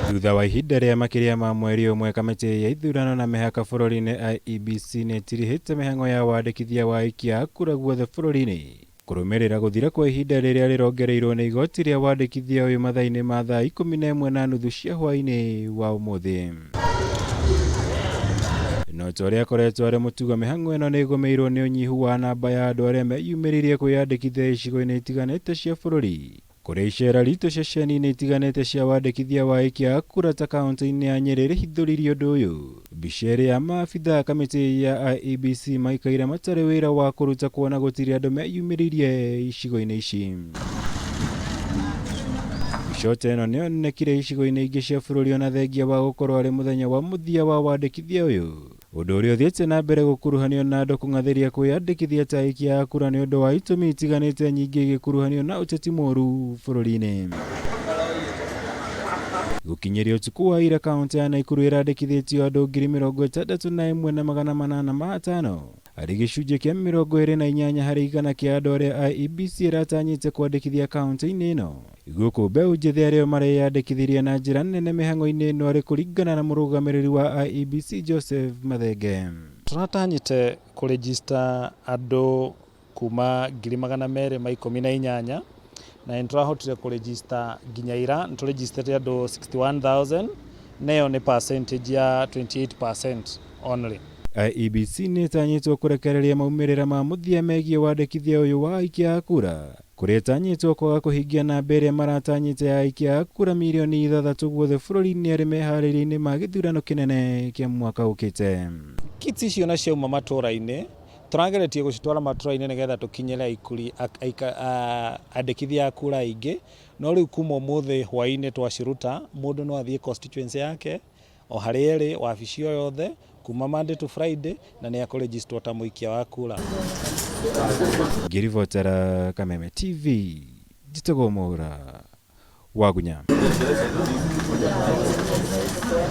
Thutha wa ihinda rĩa makĩria ma mweri ũmwe kamĩtĩ ya ithurano na mĩhaka bũrũri-inĩ IEBC nĩtirihĩte mĩhang'o ya wandĩkithia wa aikia a kura guothe bũrũri-inĩ kũrũmĩrĩra gũthira kwa ihinda rĩrĩa rĩrongereirwo nĩ igoti rĩa wandĩkithia ũyũ mathaa-inĩ ma thaa 11:30 cia hwaĩ-inĩ wa ũmũthĩ. No ta ũrĩa akoretwo arĩ mũtugo, mĩhang'o ĩno nĩ ĩgũmĩirwo nĩ ũnyihu wa namba ya andũ arĩa meyumĩririe kwĩyandĩkithia icigo-inĩ itiganĩte cia bũrũri, kũrĩa icera ritũ ceceni-inĩ itiganĩte cia wandĩkithia wa aikia a kura ta kaunti-inĩ ya Nyeri rĩhithũririe ũndũ ũyũ. Mbica ĩrĩa maabitha kamĩtĩ ya IEBC maikaire matarĩ wĩra wa kũruta kuona gũtirĩ andũ meyumĩririe icigo-inĩ ici. Mbica ta ĩno nĩyonekire icigo-inĩ ingĩ cia bũrũri ona thengia wa gũkorwo arĩ mũthenya wa mũthia wa wandĩkithia ũyũ, ũndũ ũrĩa ũthiĩte na mbere gũkuruhanio na andũ kũng'athĩria kwĩyandĩkithia ta aikia a kura nĩ ũndũ wa itũmi itiganĩte nyingĩ igĩkuruhanio na ũteti mũũru bũrũri-inĩ. Gũkinyĩria ũtukũ wa ira, kaunti ya Naikuru ĩrandĩkithĩtio andũ 61,805 harĩ gĩcunjĩ kĩa 28 harĩ igana kĩa andũ arĩa IEBC ĩratanyĩte kwandĩkithia kaunti-inĩ ĩno, gũkũ mbeũ njĩthĩ arĩa mareyandĩkithirie na njĩra nene mĩhang'o-inĩ ĩno arĩ kũringana na mũrũgamĩrĩri wa IEBC Joseph Mathenge. Tũratanyĩte kũrĩgista andũ kuma 218 na nĩtũrahotire kũrĩgista nginya ira nĩtũrĩgistĩte andũ 61,000, nayo nĩ percentage ya 28% only. IEBC nĩĩtanyĩtwo kũrekereria maumĩrĩra ma mũthia megiĩ wandĩkithia ũyũ wa aikia a kura, kũrĩa ĩtanyĩtwo kwaga kũhingia namba ĩrĩa maratanyĩte ya aikia a kura milioni 6 guothe bũrũri-inĩ arĩ meharĩria-inĩ ma gĩthurano kĩnene kĩa mwaka ũkĩte. Kiti icio na ciauma matũra-inĩ tũrageretie gũcitwara matũra-inĩ nĩgetha tũkinyĩre aikuri andĩkithia a kura aingĩ, no rĩu kuma ũmũthĩ hwaĩ-inĩ twaciruta, mũndũ no athiĩ constituency yake o harĩa ĩrĩ wabici o yothe kuma Monday to Friday na nĩ akũrĩgistwo ta mũikia wa kura. Ngĩribotera Kameme TV, njĩtagwo Mwaura Wagunya.